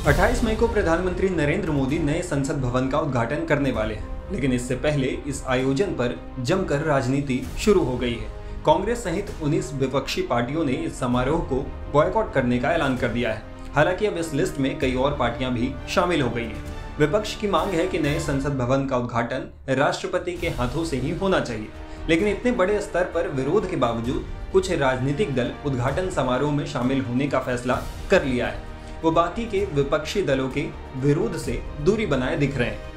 28 मई को प्रधानमंत्री नरेंद्र मोदी नए संसद भवन का उद्घाटन करने वाले हैं, लेकिन इससे पहले इस आयोजन पर जमकर राजनीति शुरू हो गई है। कांग्रेस सहित 19 विपक्षी पार्टियों ने इस समारोह को बॉयकॉट करने का ऐलान कर दिया है। हालांकि अब इस लिस्ट में कई और पार्टियां भी शामिल हो गई हैं। विपक्ष की मांग है कि नए संसद भवन का उद्घाटन राष्ट्रपति के हाथों से ही होना चाहिए, लेकिन इतने बड़े स्तर पर विरोध के बावजूद कुछ राजनीतिक दल उद्घाटन समारोह में शामिल होने का फैसला कर लिया है। वो बाकी के विपक्षी दलों के विरोध से दूरी बनाए दिख रहे हैं।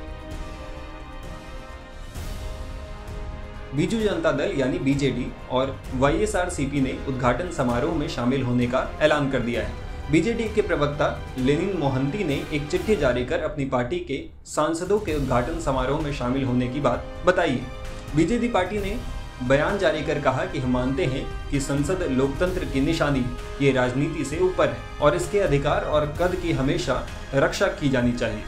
बीजू जनता दल यानी बीजेडी और वाईएसआरसीपी ने उद्घाटन समारोह में शामिल होने का ऐलान कर दिया है। बीजेडी के प्रवक्ता लेनिन मोहंती ने एक चिट्ठी जारी कर अपनी पार्टी के सांसदों के उद्घाटन समारोह में शामिल होने की बात बताई है। बीजेडी पार्टी ने बयान जारी कर कहा कि हम मानते हैं कि संसद लोकतंत्र की निशानी है, ये राजनीति से ऊपर है और इसके अधिकार और कद की हमेशा रक्षा की जानी चाहिए।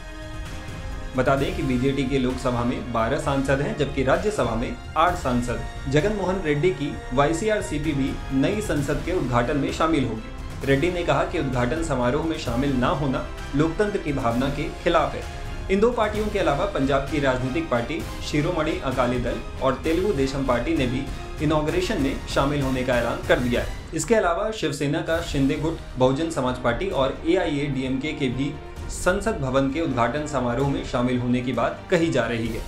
बता दें कि बीजेडी के लोकसभा में 12 सांसद हैं, जबकि राज्यसभा में 8 सांसद हैं। जगन मोहन रेड्डी की वाईएसआरसीपी भी नई संसद के उद्घाटन में शामिल होगी। रेड्डी ने कहा कि उद्घाटन समारोह में शामिल न होना लोकतंत्र की भावना के खिलाफ है। इन दो पार्टियों के अलावा पंजाब की राजनीतिक पार्टी शिरोमणि अकाली दल और तेलुगु देशम पार्टी ने भी इनॉग्रेशन में शामिल होने का ऐलान कर दिया है। इसके अलावा शिवसेना का शिंदे गुट, बहुजन समाज पार्टी और एआईएडीएमके के भी संसद भवन के उद्घाटन समारोह में शामिल होने की बात कही जा रही है।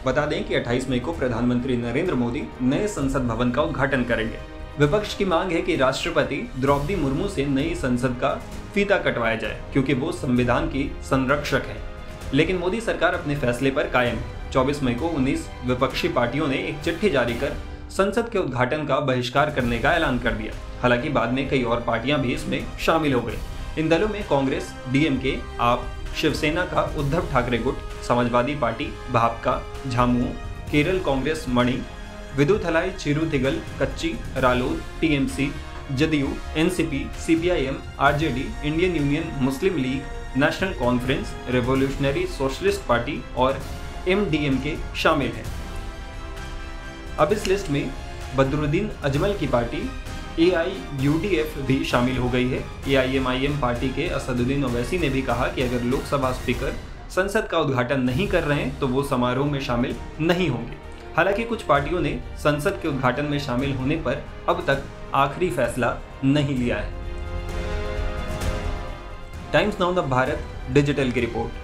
बता दें कि 28 मई को प्रधानमंत्री नरेंद्र मोदी नए संसद भवन का उद्घाटन करेंगे। विपक्ष की मांग है कि राष्ट्रपति द्रौपदी मुर्मू से नई संसद का फीता कटवाया जाए, क्योंकि वो संविधान की संरक्षक है। लेकिन मोदी सरकार अपने फैसले पर कायम है। 24 मई को 19 विपक्षी पार्टियों ने एक चिट्ठी जारी कर संसद के उद्घाटन का बहिष्कार करने का ऐलान कर दिया। हालांकि बाद में कई और पार्टियां भी इसमें शामिल हो गई। इन दलों में कांग्रेस, डीएमके, आप, शिवसेना का उद्धव ठाकरे गुट, Samajwadi Party, Bhajpa, Jhamumo, Kerala Congress Mani, Viduthalai Chiruthaigal Katchi, Ralod, TMC, Jadyu, NCP, CPIM, RJD, Indian Union Muslim League, National Conference, Revolutionary Socialist Party और एमडीएमके शामिल हैं। अब इस लिस्ट में बदरुद्दीन अजमल की पार्टी एआईयूडीएफ भी शामिल हो गई है। एआईएमआईएम पार्टी के असदुद्दीन ओवैसी ने भी कहा कि अगर लोकसभा स्पीकर संसद का उद्घाटन नहीं कर रहे हैं तो वो समारोह में शामिल नहीं होंगे। हालांकि कुछ पार्टियों ने संसद के उद्घाटन में शामिल होने पर अब तक आखिरी फैसला नहीं लिया है। Times now the Bharat digital की रिपोर्ट।